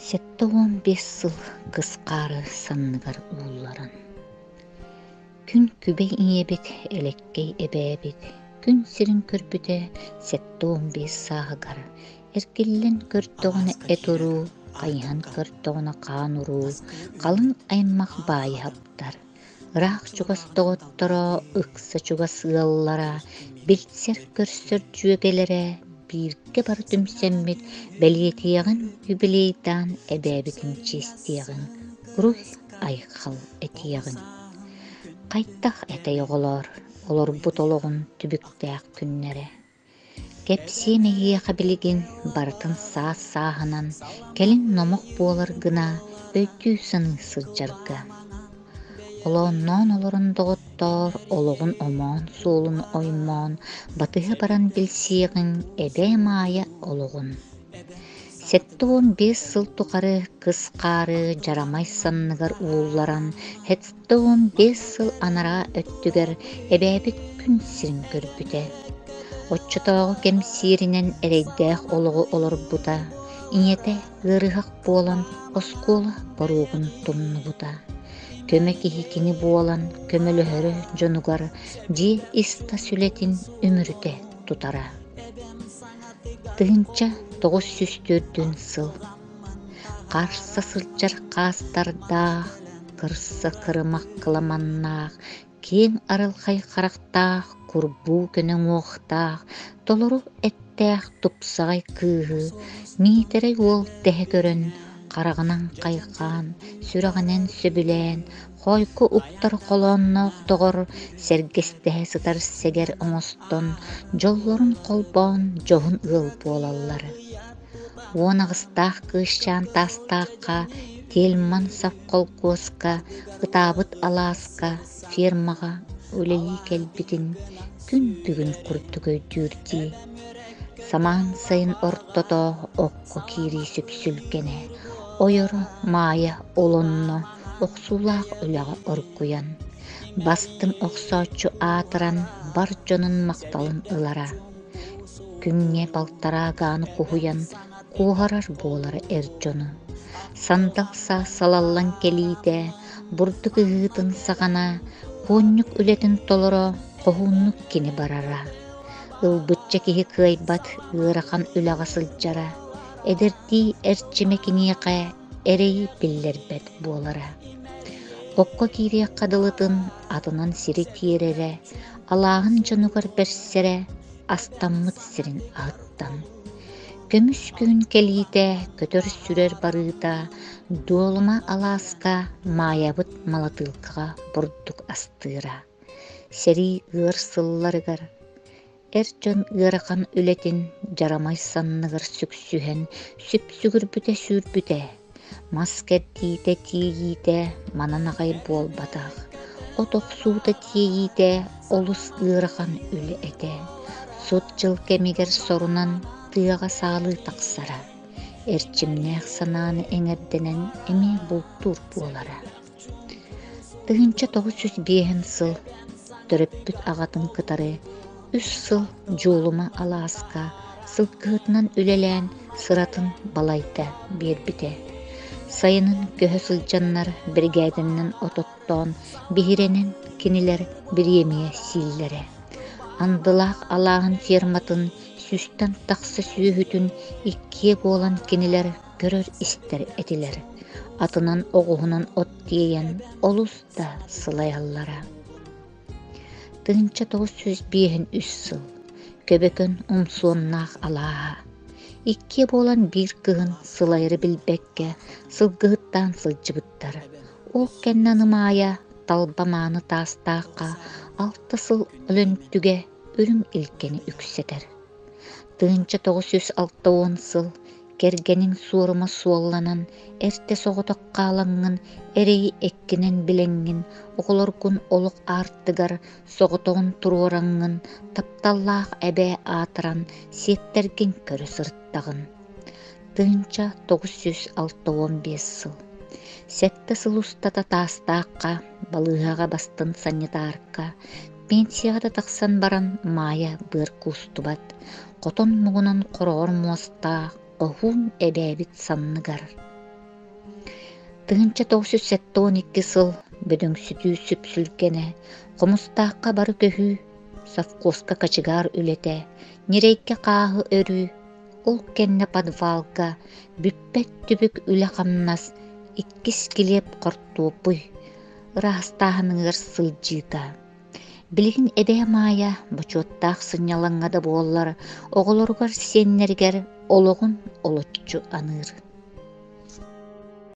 Сетте 15 сыл кыскары санныгар ууларын. Күн күбей иебит, элеккей эбээбит. Күн сирин көрбүтэ сетте 15 сааһыгар. Эркиллен көртөҕүнэ этору, хайыһан көртөҕүнэ хаануру, халыҥ аймах баайыһаптар. Ыраах чугас тоҕотторо, ыкса чугас ыаллара, билсер көрсөр дьүөгэлэрэ, бииргэ бар түмсэммит бэлиэтиэҕин юбилейдаан эбээбитин чиэстиэҕин, уруй айхал этиэҕин. Хайттах этэй оҕолор, олорбутологун түбүктээх күннэрэ. Кэпсии мэйиэхэ билигин бартын саас сааһынан кэлин номох буолар гына өйдүү сыны сылдьарга. Олоонноон олорун доҕоттоор ологун омоон суулун оймоон батыһа баран билсиэҕин эбээ маайа ологун. Сетте 15 сыл тухары кыскаары жарамай санныгар уулларан хетте 15 сыл анараа өттүгэр эбээбит күн сирин көрбүтэ. Отчотоого кемсииринен эрэйдээх ологу олорбута, иñете ыарыһах буолан оскуола боруогун тумнубута. Көмө киһикини буолан көмөлөһөрө дьонугар дии иста сүлэтин үмүрүтэ тутара. Тыһынча 904 сыл. Карса сылдьар хаастардаах, кырса кырымах кыламаннаах, киэң арылхай харахтаах, курбуу көнөҥуохтаах, толору эттээх тупсаҕай кыыһы, миитэрэй уол тэһэ көрөн, харагынан хайхаан, сүрэҕинэн сөбүлээн, хойку уктар холоонноох тоҕор сэргэстэһэ сытар сэгэр оҥостон, дьоллорун холбоон дьоһун ыал буолаллар. Уонаҕыстаах кыыщаан таастаахха, Тельман Совколхозка, ытаабыт алааска, фермаҕа үлэлии кэлбитин күн бүгүн курдугөйдүүрдии. Самаан сайын ортотоо окко киирии сүпсүлгене, ойоро маая олонно охсуулаах үлэҕэ оргуян. Бастым охсооччу аатыран бар дьонун макталын ылара. Күҥҥэ балтараагааны куһуйан, куоһарар буолара эр дьону. Сандалса салаллан келиитэ, бурдук ыһыытын саҕана, куонньук үлэтин толоро хоһууннук кини барара. Ылбытча киһи кыайбат ыарахан үлэҕэ сылдьара, эдэрдии эрчиме киниэхэ эрэйи биллэрбэт буолара. Окко киириэххэ дылытын атынан сири тиэрэрэ, алааһын дьонугар бэрсэрэ, астаммыт сирин аһыттан. Көмүс күн келиитэ көтөр сүрэр барыыта, дуолума алааска маайабыт малатыылкаҕа бурдук астыыра. Сэрии ыар сылларыгар, эр дьон ыарахан үлэтин жарамай санныгар сүксүһэн сүпсүгүрбүтэ сүүрбүтэ, мас кэрдиитэ тиийиитэ манан аҕай буолбатах, от охсуута тиийиитэ олус ыарахан үлэ этэ, сут дьыл кэмигэр сорунан тыаҕа саалыы тахсара, эрчимнээх санааны эҥэрдэнэн эмиэ бултуур буолара. Тыһынча 905 сыл төрөппүт аҕатын кытары, 3 сыл дьуулума алааска сылкыһытынан үлэлээн сыратын балайта биэрбитэ. Сайынын көһө сылдьаннар бригадиннен ототтоон биһирэнэн кинилэр бириэмиэ сииллэрэ. Андылаах алааһын ферматын сүстэн тахса сүүһүтүн иккие буолан кинилэр көрөр истэр этилэр. Атынан оҕуһунан от тиэйэн олус да сылайаллара. Тыһынча 903 сыл. Көбөкөн умсуоннаах алааһа. Иккие буолан биир кыһын сылайры билбэккэ сылгыһыттаан сылдьыбыттар. Ол кэннэ нымаая талба мааны таастаахха 6 сыл өлөнтүгэ үрүҥ илкени үксэтэр. Тыынча 960 сыл кэргэниң суорума суолланан эрте соҕотоккаалаҥҥын эрэйи эккинэн билэҥҥин оҕолоргун олох аартыгар соҕотоҕун туруораҥҥын тапталлаах эбээ аатыран сиэттергин көрө сырыттаҕын. Тыынча 965 сыл. Сетте сыл устата таастаахха балыыһаҕа бастын санньытаарка пенсияға тахсан баран маая быр кустубат, Котон мугунан короор муастаа, қохун эбәбит санныгар. Тыынча 912 сыл бөдөңсүтүү сүпсүлгене, хомустааққа бары көһүү, совхозка качыгаар үлете, нирейке қааһы өрүү, ол кенне подвалга, бүппет түбүк үле хамнас, иккис килеп қортуоппуй, ырастааһыныгар сылдьыыта. Билигин эбээ маая, бочуоттаах сынньалаҥҥа да буоллар, оҕолоругар сиэннэригэр ологун олоччу аныыр.